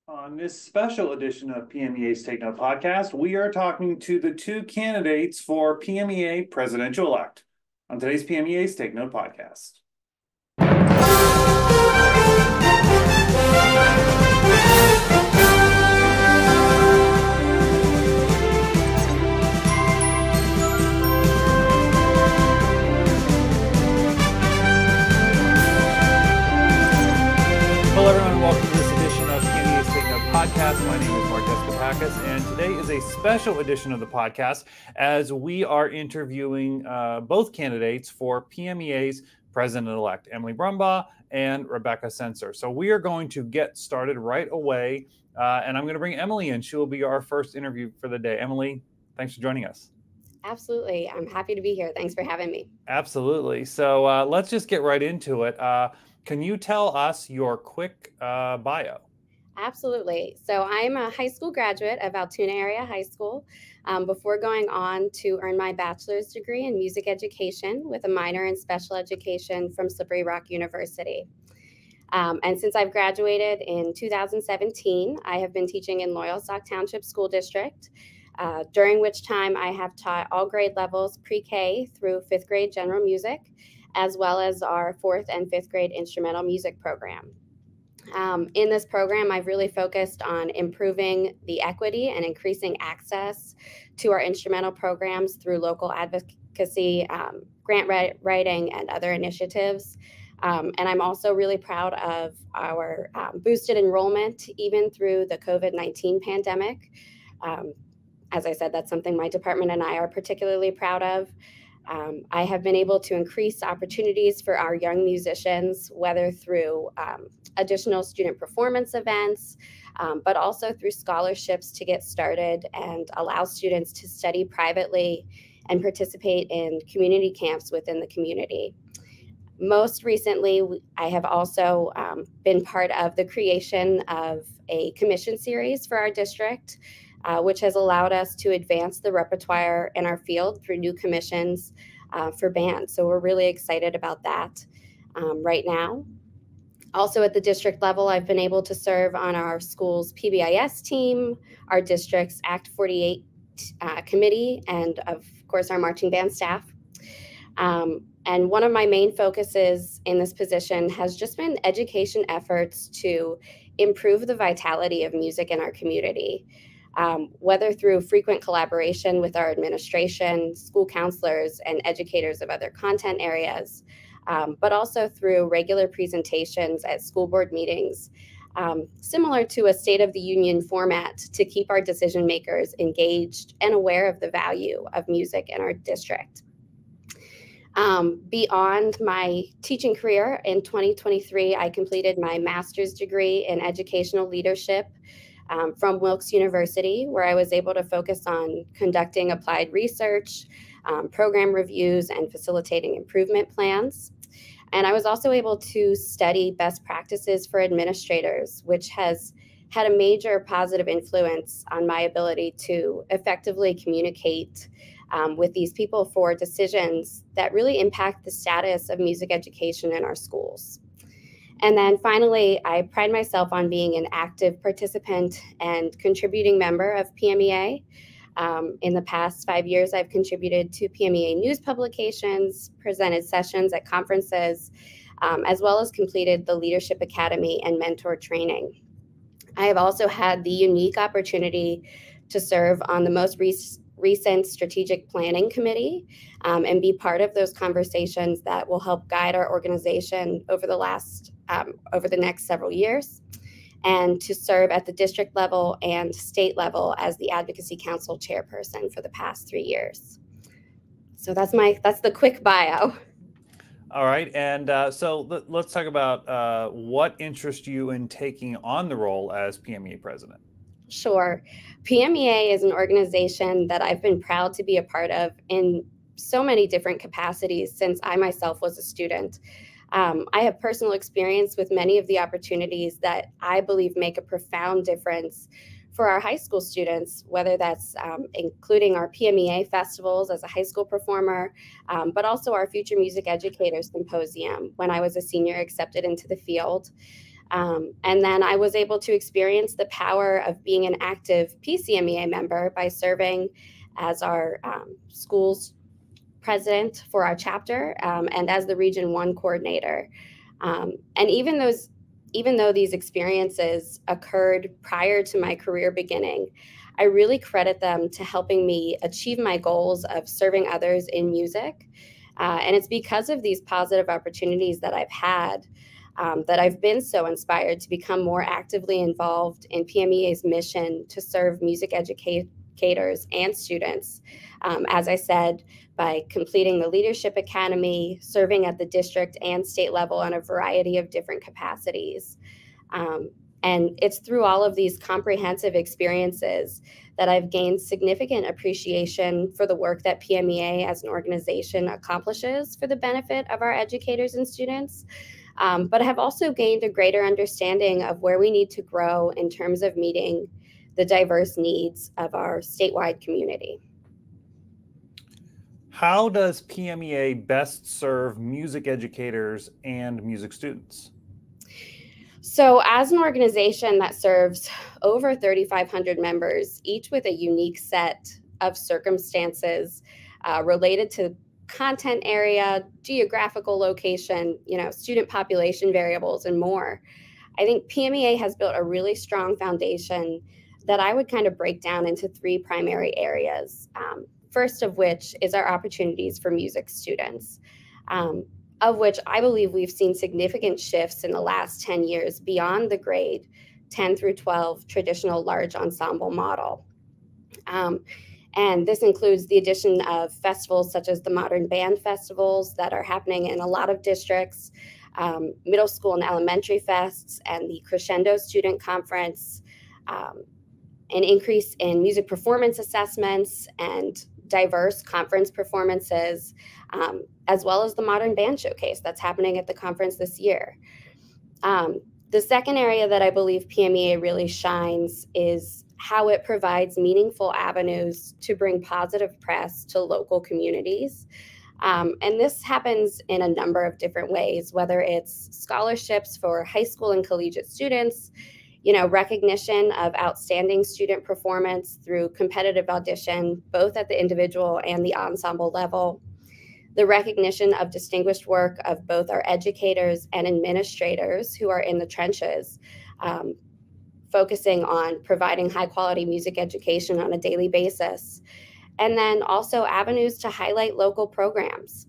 On this special edition of PMEA's Take Note podcast, we are talking to the two candidates for PMEA Presidential-Elect on today's PMEA's Take Note podcast. Hello, everyone. Welcome to this edition of PMEA's Take Note podcast. My name is Mark Deskapakis, and today is a special edition of the podcast as we are interviewing both candidates for PMEA's President-Elect, Emily Brumbaugh and Rebecca Sensor. So we are going to get started right away, and I'm going to bring Emily in. She will be our first interview for the day. Emily, thanks for joining us. Absolutely. I'm happy to be here. Thanks for having me. Absolutely. So let's just get right into it. Can you tell us your quick bio? Absolutely. So I'm a high school graduate of Altoona Area High School before going on to earn my bachelor's degree in music education with a minor in special education from Slippery Rock University. And since I've graduated in 2017, I have been teaching in Loyalsock Township School District, during which time I have taught all grade levels, pre-K through fifth grade general music, as well as our fourth and fifth grade instrumental music program. In this program, I've really focused on improving the equity and increasing access to our instrumental programs through local advocacy, grant writing, and other initiatives. And I'm also really proud of our boosted enrollment, even through the COVID-19 pandemic. As I said, that's something my department and I are particularly proud of. I have been able to increase opportunities for our young musicians, whether through additional student performance events, but also through scholarships to get started and allow students to study privately and participate in community camps within the community. Most recently, I have also been part of the creation of a commission series for our district, which has allowed us to advance the repertoire in our field through new commissions for bands. So we're really excited about that right now. Also at the district level, I've been able to serve on our school's PBIS team, our district's Act 48 committee, and of course our marching band staff. And one of my main focuses in this position has just been education efforts to improve the vitality of music in our community. Whether through frequent collaboration with our administration, school counselors, and educators of other content areas, but also through regular presentations at school board meetings, similar to a State of the Union format to keep our decision makers engaged and aware of the value of music in our district. Beyond my teaching career in 2023, I completed my master's degree in educational leadership from Wilkes University, where I was able to focus on conducting applied research, program reviews, and facilitating improvement plans. And I was also able to study best practices for administrators, which has had a major positive influence on my ability to effectively communicate with these people for decisions that really impact the status of music education in our schools. And then finally, I pride myself on being an active participant and contributing member of PMEA. In the past 5 years, I've contributed to PMEA news publications, presented sessions at conferences, as well as completed the Leadership Academy and mentor training. I have also had the unique opportunity to serve on the most recent strategic planning committee and be part of those conversations that will help guide our organization over the next several years, and to serve at the district level and state level as the Advocacy Council chairperson for the past 3 years. So that's the quick bio. All right, and so let's talk about what interests you in taking on the role as PMEA president. Sure. PMEA is an organization that I've been proud to be a part of in so many different capacities since I myself was a student. I have personal experience with many of the opportunities that I believe make a profound difference for our high school students, whether that's including our PMEA festivals as a high school performer, but also our Future Music Educators Symposium when I was a senior accepted into the field. And then I was able to experience the power of being an active PCMEA member by serving as our school's president for our chapter and as the Region 1 coordinator. And even though these experiences occurred prior to my career beginning, I really credit them to helping me achieve my goals of serving others in music. And it's because of these positive opportunities that I've had that I've been so inspired to become more actively involved in PMEA's mission to serve music educators and students. As I said, by completing the Leadership Academy, serving at the district and state level on a variety of different capacities. And it's through all of these comprehensive experiences that I've gained significant appreciation for the work that PMEA as an organization accomplishes for the benefit of our educators and students. But I have also gained a greater understanding of where we need to grow in terms of meeting the diverse needs of our statewide community. How does PMEA best serve music educators and music students? So as an organization that serves over 3,500 members, each with a unique set of circumstances related to content area, geographical location, student population variables, and more, I think PMEA has built a really strong foundation that I would kind of break down into three primary areas. First of which is our opportunities for music students, of which I believe we've seen significant shifts in the last 10 years beyond the grade 10 through 12 traditional large ensemble model. And this includes the addition of festivals such as the Modern Band Festivals that are happening in a lot of districts, middle school and elementary fests, and the Crescendo Student Conference, an increase in music performance assessments and diverse conference performances, as well as the Modern Band Showcase that's happening at the conference this year. The second area that I believe PMEA really shines is how it provides meaningful avenues to bring positive press to local communities. And this happens in a number of different ways, whether it's scholarships for high school and collegiate students, recognition of outstanding student performance through competitive audition, both at the individual and the ensemble level, the recognition of distinguished work of both our educators and administrators who are in the trenches, focusing on providing high quality music education on a daily basis, and then also avenues to highlight local programs.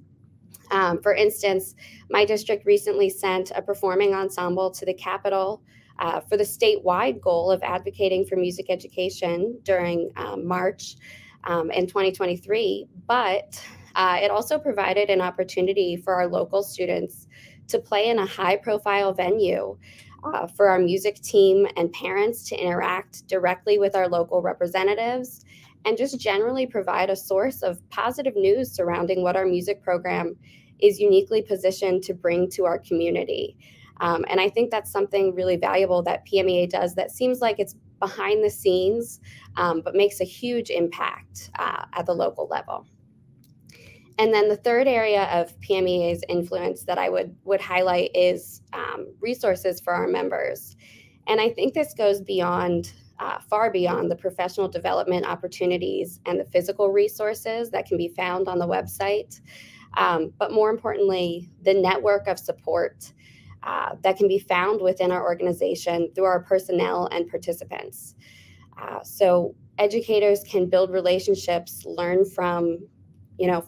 For instance, my district recently sent a performing ensemble to the Capitol for the statewide goal of advocating for music education during March in 2023, but it also provided an opportunity for our local students to play in a high-profile venue for our music team and parents to interact directly with our local representatives and just generally provide a source of positive news surrounding what our music program is uniquely positioned to bring to our community. And I think that's something really valuable that PMEA does that seems like it's behind the scenes, but makes a huge impact at the local level. And then the third area of PMEA's influence that I would highlight is resources for our members. And I think this goes beyond, far beyond the professional development opportunities and the physical resources that can be found on the website, but more importantly, the network of support that can be found within our organization through our personnel and participants. So educators can build relationships, learn from,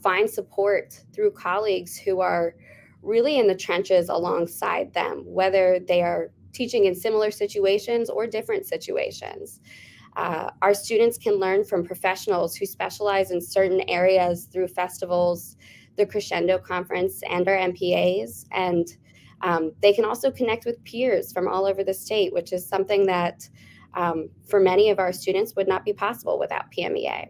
find support through colleagues who are really in the trenches alongside them, whether they are teaching in similar situations or different situations. Our students can learn from professionals who specialize in certain areas through festivals, the Crescendo Conference, and our MPAs, and they can also connect with peers from all over the state, which is something that for many of our students would not be possible without PMEA.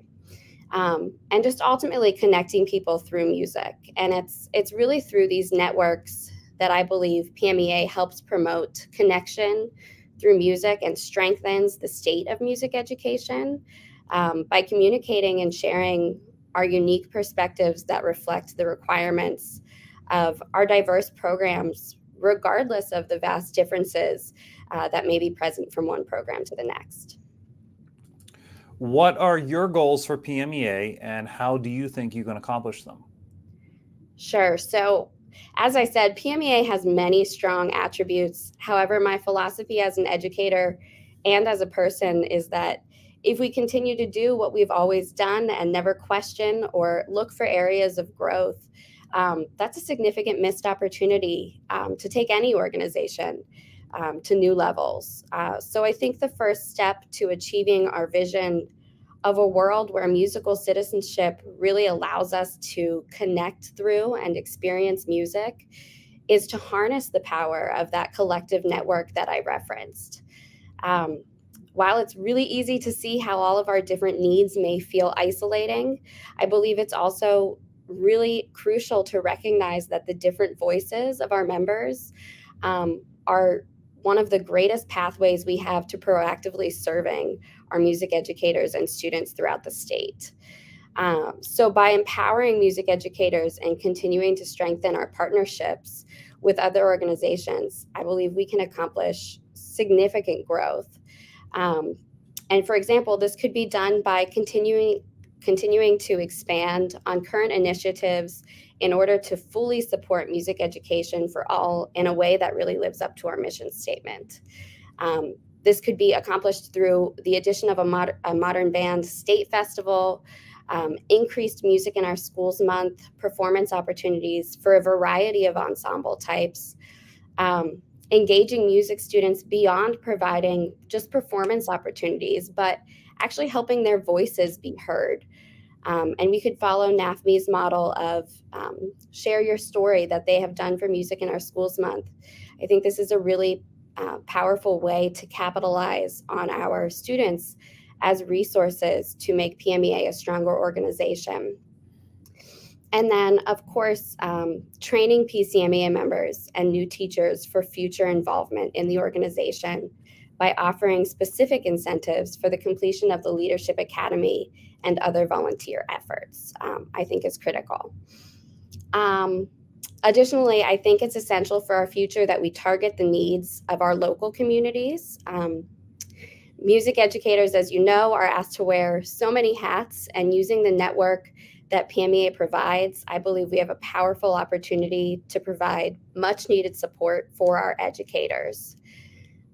And just ultimately connecting people through music. And it's really through these networks that I believe PMEA helps promote connection through music and strengthens the state of music education by communicating and sharing our unique perspectives that reflect the requirements of our diverse programs regardless of the vast differences that may be present from one program to the next. What are your goals for PMEA, and how do you think you can accomplish them? Sure. So, as I said, PMEA has many strong attributes. However, my philosophy as an educator and as a person is that if we continue to do what we've always done and never question or look for areas of growth, that's a significant missed opportunity to take any organization to new levels. So I think the first step to achieving our vision of a world where musical citizenship really allows us to connect through and experience music is to harness the power of that collective network that I referenced. While it's really easy to see how all of our different needs may feel isolating, I believe it's also really crucial to recognize that the different voices of our members are one of the greatest pathways we have to proactively serving our music educators and students throughout the state. So by empowering music educators and continuing to strengthen our partnerships with other organizations, I believe we can accomplish significant growth. And for example, this could be done by continuing to expand on current initiatives in order to fully support music education for all in a way that really lives up to our mission statement. This could be accomplished through the addition of a modern band state festival, increased Music in Our Schools Month, performance opportunities for a variety of ensemble types, engaging music students beyond providing just performance opportunities, but actually helping their voices be heard. And we could follow NAFME's model of share your story that they have done for Music in Our Schools Month. I think this is a really powerful way to capitalize on our students as resources to make PMEA a stronger organization. And then, of course, training PCMEA members and new teachers for future involvement in the organization by offering specific incentives for the completion of the Leadership Academy and other volunteer efforts, I think is critical. Additionally, I think it's essential for our future that we target the needs of our local communities. Music educators, as you know, are asked to wear so many hats, and using the network that PMEA provides, I believe we have a powerful opportunity to provide much needed support for our educators.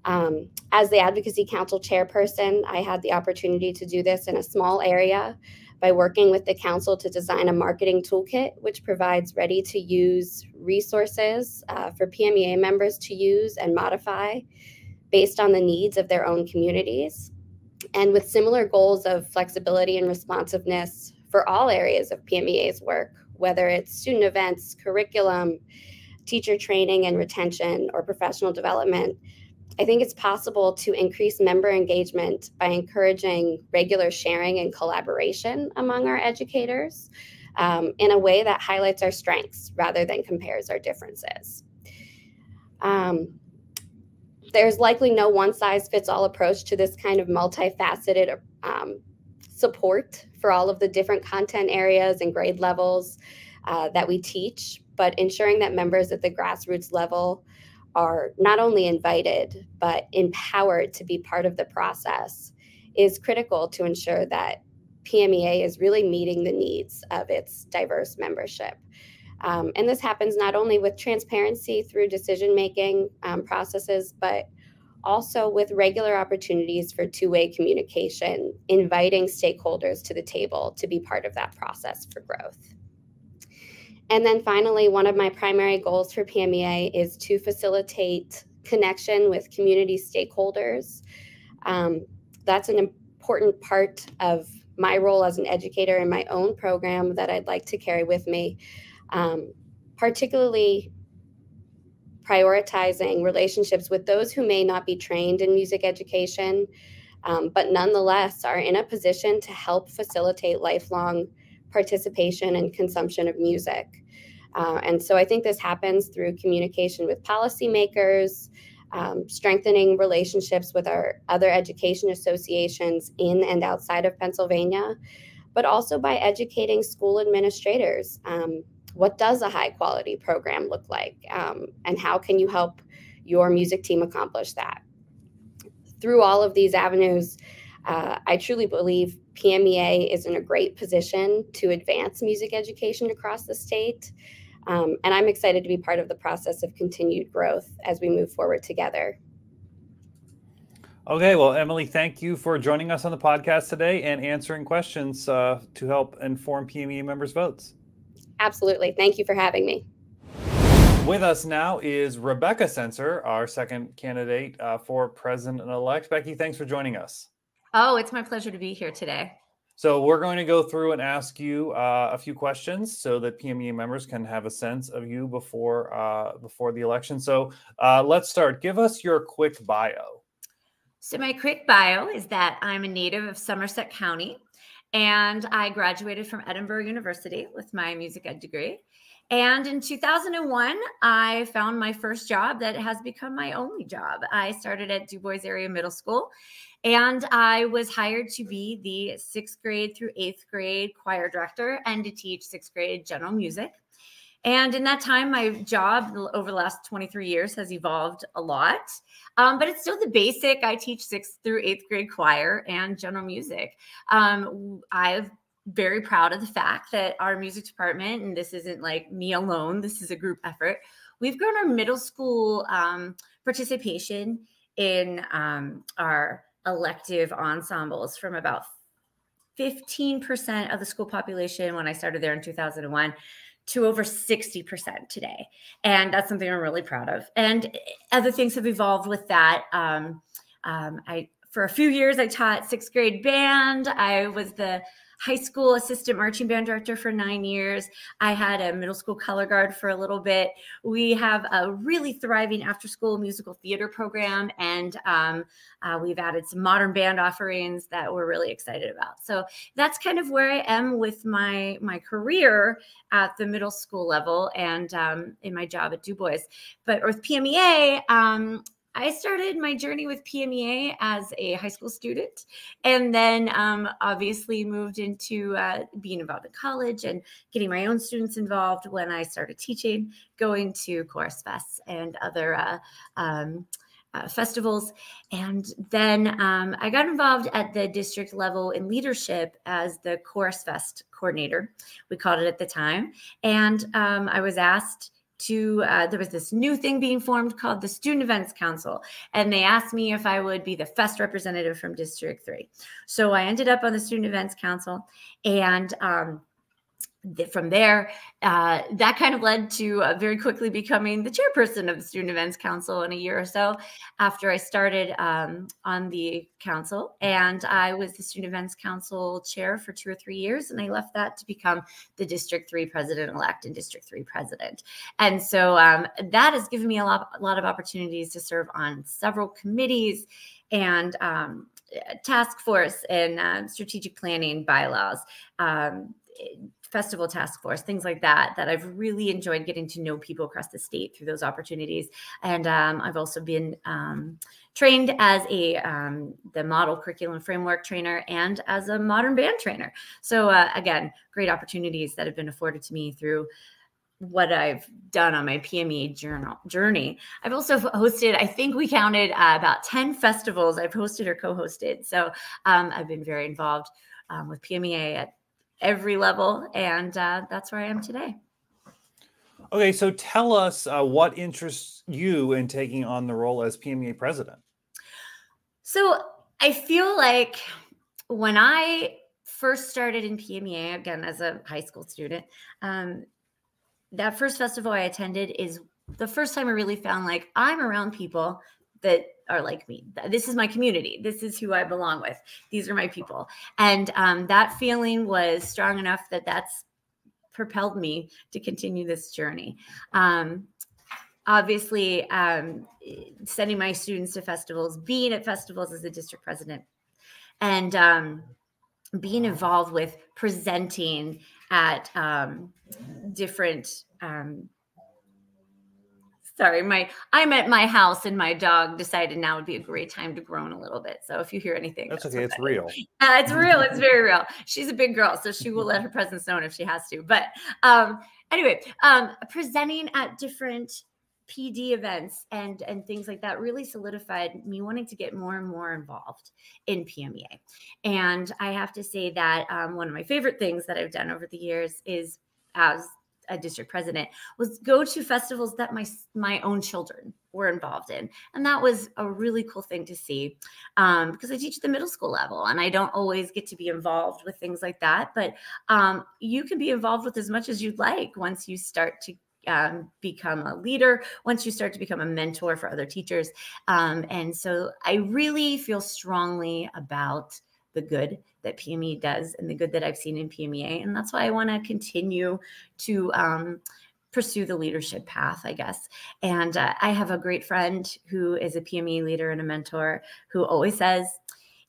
As the Advocacy Council chairperson, I had the opportunity to do this in a small area by working with the council to design a marketing toolkit, which provides ready-to-use resources for PMEA members to use and modify based on the needs of their own communities. And with similar goals of flexibility and responsiveness for all areas of PMEA's work, whether it's student events, curriculum, teacher training and retention, or professional development, I think it's possible to increase member engagement by encouraging regular sharing and collaboration among our educators in a way that highlights our strengths rather than compares our differences. There's likely no one-size-fits-all approach to this kind of multifaceted support for all of the different content areas and grade levels that we teach, but ensuring that members at the grassroots level are not only invited, but empowered to be part of the process is critical to ensure that PMEA is really meeting the needs of its diverse membership. And this happens not only with transparency through decision-making processes, but also with regular opportunities for two-way communication, inviting stakeholders to the table to be part of that process for growth. And then finally, one of my primary goals for PMEA is to facilitate connection with community stakeholders. That's an important part of my role as an educator in my own program that I'd like to carry with me, particularly prioritizing relationships with those who may not be trained in music education, but nonetheless are in a position to help facilitate lifelong participation and consumption of music. And so I think this happens through communication with policymakers, strengthening relationships with our other education associations in and outside of Pennsylvania, but also by educating school administrators what does a high quality program look like, and how can you help your music team accomplish that? Through all of these avenues, I truly believe PMEA is in a great position to advance music education across the state. And I'm excited to be part of the process of continued growth as we move forward together. Okay, well, Emily, thank you for joining us on the podcast today and answering questions to help inform PMEA members' votes. Absolutely. Thank you for having me. With us now is Rebecca Sensor, our second candidate for President-Elect. Becky, thanks for joining us. Oh, it's my pleasure to be here today. So we're going to go through and ask you a few questions so that PMEA members can have a sense of you before the election. So let's start. Give us your quick bio. So my quick bio is that I'm a native of Somerset County, and I graduated from Edinburgh University with my music ed degree. And in 2001, I found my first job that has become my only job. I started at Du Bois Area Middle School, and I was hired to be the 6th grade through 8th grade choir director and to teach 6th grade general music. And in that time, my job over the last 23 years has evolved a lot, but it's still the basic. I teach 6th through 8th grade choir and general music. I'm very proud of the fact that our music department, and this isn't like me alone, this is a group effort, we've grown our middle school participation in our elective ensembles from about 15% of the school population when I started there in 2001 to over 60% today. And that's something I'm really proud of. And other things have evolved with that. For a few years, I taught 6th grade band. I was the high school assistant marching band director for 9 years. I had a middle school color guard for a little bit. We have a really thriving after school musical theater program, and we've added some modern band offerings that we're really excited about. So that's kind of where I am with my career at the middle school level and in my job at Du Bois. But with PMEA, I started my journey with PMEA as a high school student, and then obviously moved into being involved in college and getting my own students involved when I started teaching, going to Chorus Fests and other festivals. And then I got involved at the district level in leadership as the Chorus Fest coordinator, we called it at the time. And I was asked there was this new thing being formed called the Student Events Council. And they asked me if I would be the fest representative from District 3. So I ended up on the Student Events Council, and from there, that kind of led to very quickly becoming the chairperson of the Student Events Council in a year or so after I started on the council. And I was the Student Events Council chair for 2 or 3 years, and I left that to become the District 3 President-Elect and District 3 President. And so that has given me a lot of opportunities to serve on several committees and task force and strategic planning bylaws, festival task force, things like that I've really enjoyed getting to know people across the state through those opportunities. And I've also been trained as the model curriculum framework trainer and as a modern band trainer. So again, great opportunities that have been afforded to me through what I've done on my PMEA journey. I've also hosted, I think we counted about 10 festivals I've hosted or co-hosted. So I've been very involved with PMEA at every level, and that's where I am today. Okay, so tell us what interests you in taking on the role as PMEA president. So I feel like when I first started in PMEA, again, as a high school student, that first festival I attended is the first time I really found like I'm around people that are like me. This is my community. This is who I belong with. These are my people. And that feeling was strong enough that that's propelled me to continue this journey. Obviously, sending my students to festivals, being at festivals as a district president, and being involved with presenting at different I'm at my house and my dog decided now would be a great time to groan a little bit. So if you hear anything, that's okay. It's real. It's real. It's very real. She's a big girl, so she will let her presence known if she has to. But Anyway, presenting at different PD events and things like that really solidified me wanting to get more and more involved in PMEA. And I have to say that one of my favorite things that I've done over the years is, as a district president, was go to festivals that my own children were involved in. And that was a really cool thing to see, because I teach at the middle school level and I don't always get to be involved with things like that. But you can be involved with as much as you'd like once you start to become a leader, once you start to become a mentor for other teachers. And so I really feel strongly about the good that PME does and the good that I've seen in PMEA. And that's why I want to continue to pursue the leadership path, I guess. And I have a great friend who is a PME leader and a mentor who always says,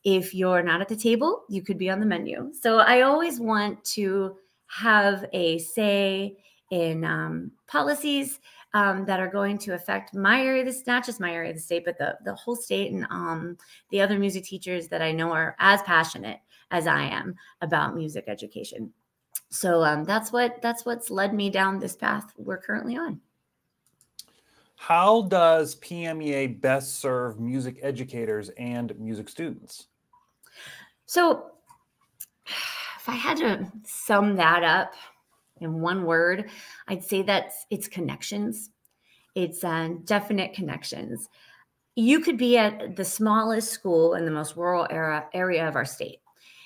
if you're not at the table, you could be on the menu. So I always want to have a say in policies that are going to affect my area, not just my area of the state, but the whole state, and the other music teachers that I know are as passionate as I am about music education. So that's what's led me down this path we're currently on. How does PMEA best serve music educators and music students? So if I had to sum that up in one word, I'd say that it's connections. It's definite connections. You could be at the smallest school in the most rural area of our state,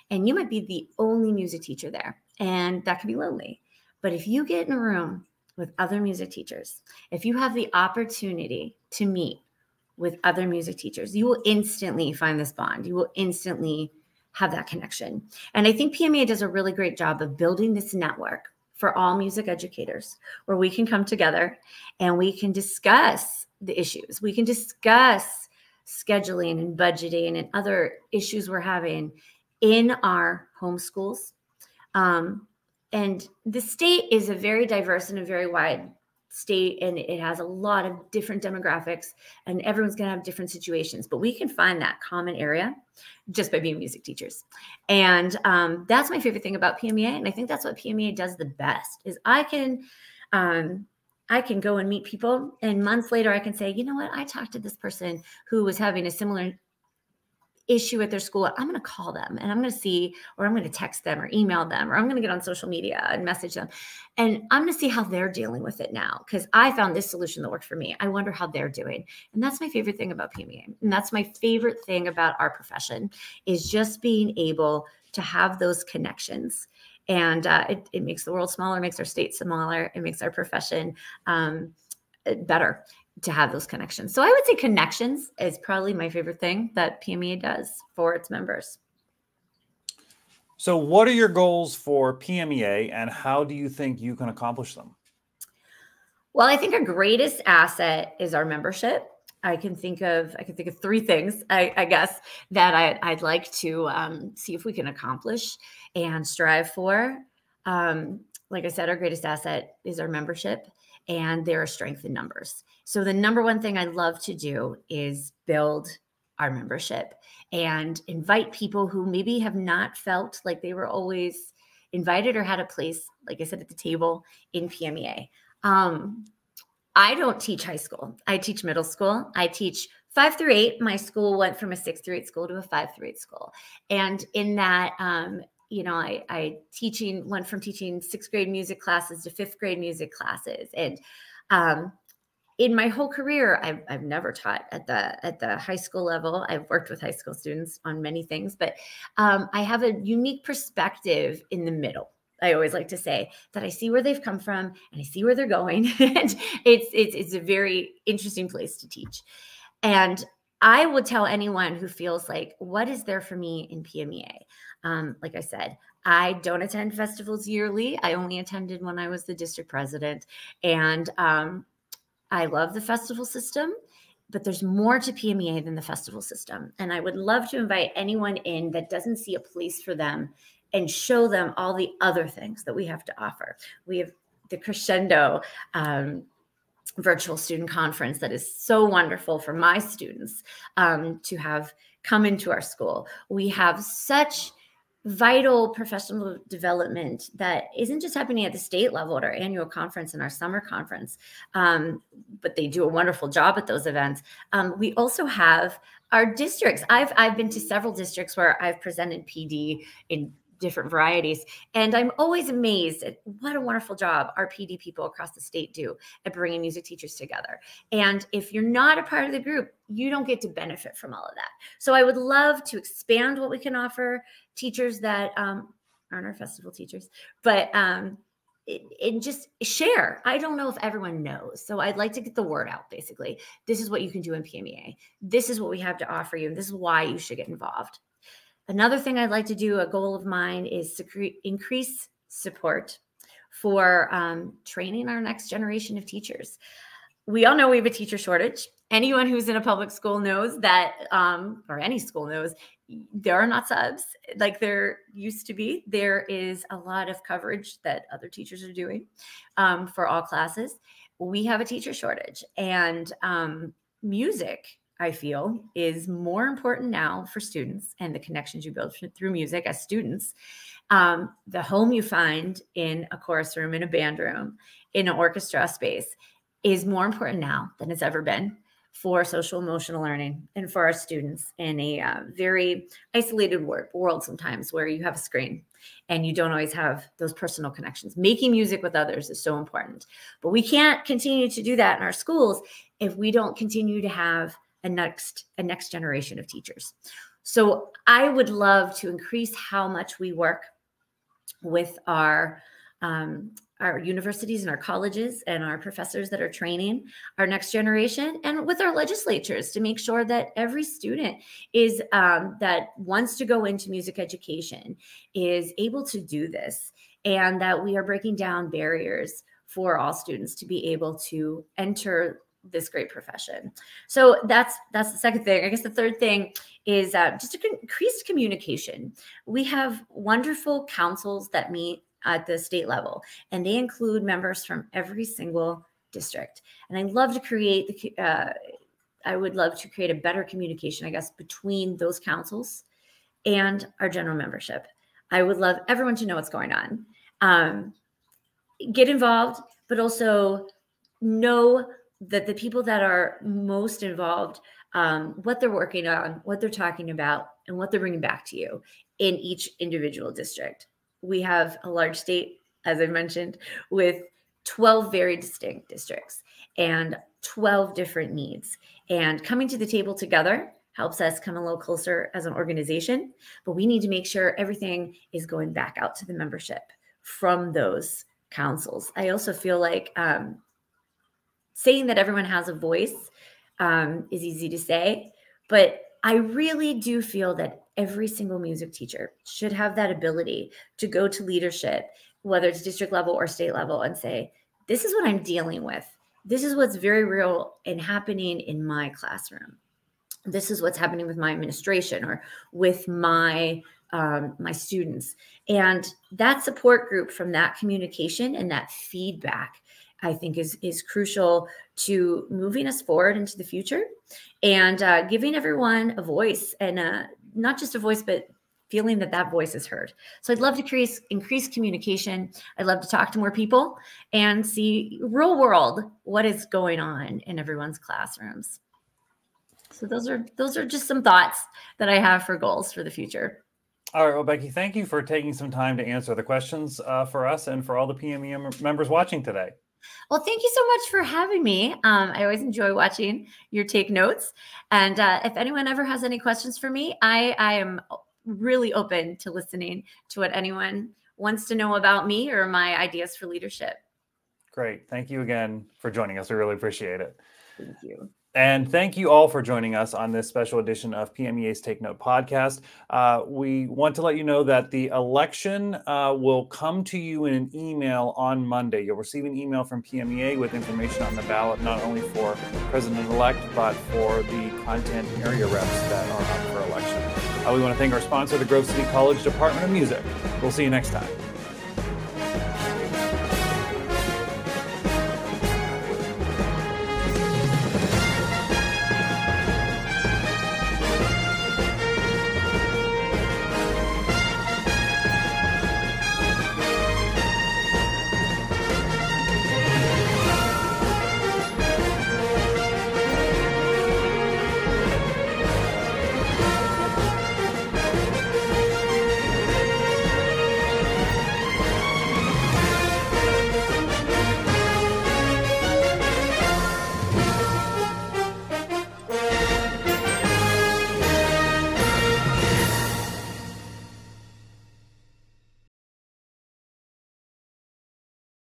and you might be the only music teacher there, and that can be lonely. But if you get in a room with other music teachers, if you have the opportunity to meet with other music teachers, you will instantly find this bond. You will instantly have that connection. And I think PMEA does a really great job of building this network for all music educators, where we can come together and we can discuss the issues. We can discuss scheduling and budgeting and other issues we're having in our home schools. And the state is a very diverse and a very wide state, and it has a lot of different demographics, and everyone's going to have different situations, but we can find that common area just by being music teachers. And that's my favorite thing about PMEA. And I think that's what PMEA does the best, is I can go and meet people, and months later I can say, you know what, I talked to this person who was having a similar issue at their school. I'm going to call them and I'm going to see, or I'm going to text them or email them, or I'm going to get on social media and message them. And I'm going to see how they're dealing with it now, because I found this solution that worked for me. I wonder how they're doing. And that's my favorite thing about PMEA. And that's my favorite thing about our profession, is just being able to have those connections. And it makes the world smaller, makes our state smaller, it makes our profession better to have those connections. So I would say connections is probably my favorite thing that PMEA does for its members. So what are your goals for PMEA, and how do you think you can accomplish them? Well, I think our greatest asset is our membership. I can think of three things, I guess, that I'd like to see if we can accomplish and strive for. Like I said, our greatest asset is our membership, and there are strength in numbers. So the number one thing I'd love to do is build our membership and invite people who maybe have not felt like they were always invited or had a place, like I said, at the table in PMEA. I don't teach high school. I teach middle school. I teach 5 through 8. My school went from a 6 through 8 school to a 5 through 8 school. And in that, I went from teaching 6th grade music classes to 5th grade music classes. And in my whole career, I've never taught at the high school level. I've worked with high school students on many things, but I have a unique perspective in the middle. I always like to say that I see where they've come from and I see where they're going. And it's a very interesting place to teach. And I would tell anyone who feels like, what is there for me in PMEA? Like I said, I don't attend festivals yearly. I only attended when I was the district president. And I love the festival system, but there's more to PMEA than the festival system. And I would love to invite anyone in that doesn't see a place for them and show them all the other things that we have to offer. We have the Crescendo virtual student conference that is so wonderful for my students to have come into our school. We have such vital professional development that isn't just happening at the state level at our annual conference and our summer conference, but they do a wonderful job at those events. We also have our districts. I've been to several districts where I've presented PD in different varieties, and I'm always amazed at what a wonderful job our PD people across the state do at bringing music teachers together. And if you're not a part of the group, you don't get to benefit from all of that. So I would love to expand what we can offer teachers that aren't our festival teachers, but and just share. I don't know if everyone knows. So I'd like to get the word out, basically. This is what you can do in PMEA. This is what we have to offer you. And this is why you should get involved. Another thing I'd like to do, a goal of mine, is to increase support for training our next generation of teachers. We all know we have a teacher shortage. Anyone who's in a public school knows that, or any school knows, there are not subs like there used to be. There is a lot of coverage that other teachers are doing for all classes. We have a teacher shortage, and music, I feel, is more important now for students and the connections you build through music as students. The home you find in a chorus room, in a band room, in an orchestra space is more important now than it's ever been for social emotional learning and for our students in a very isolated world sometimes, where you have a screen and you don't always have those personal connections. Making music with others is so important, but we can't continue to do that in our schools if we don't continue to have a next generation of teachers. So I would love to increase how much we work with our universities and our colleges and our professors that are training our next generation, and with our legislatures to make sure that every student is that wants to go into music education is able to do this, and that we are breaking down barriers for all students to be able to enter this great profession. So that's the second thing. I guess the third thing is just increased communication. We have wonderful councils that meet at the state level, and they include members from every single district. And I love to create I would love to create a better communication, I guess, between those councils and our general membership. I would love everyone to know what's going on. Get involved, but also know that the people that are most involved, what they're working on, what they're talking about, and what they're bringing back to you in each individual district. We have a large state, as I mentioned, with 12 very distinct districts and 12 different needs. And coming to the table together helps us come a little closer as an organization, but we need to make sure everything is going back out to the membership from those councils. I also feel like saying that everyone has a voice is easy to say, but I really do feel that every single music teacher should have that ability to go to leadership, whether it's district level or state level, and say, this is what I'm dealing with. This is what's very real and happening in my classroom. This is what's happening with my administration or with my my students. And that support group from that communication and that feedback, I think is crucial to moving us forward into the future and giving everyone a voice, and not just a voice, but feeling that that voice is heard. So I'd love to increase communication. I'd love to talk to more people and see real world what is going on in everyone's classrooms. So those are just some thoughts that I have for goals for the future. All right, well, Becky, thank you for taking some time to answer the questions for us and for all the PMEA members watching today. Well, thank you so much for having me. I always enjoy watching your take notes. And if anyone ever has any questions for me, I am really open to listening to what anyone wants to know about me or my ideas for leadership. Great. Thank you again for joining us. We really appreciate it. Thank you. And thank you all for joining us on this special edition of PMEA's Take Note podcast. We want to let you know that the election will come to you in an email on Monday. You'll receive an email from PMEA with information on the ballot, not only for President-Elect, but for the content area reps that are up for election. We want to thank our sponsor, the Grove City College Department of Music. We'll see you next time.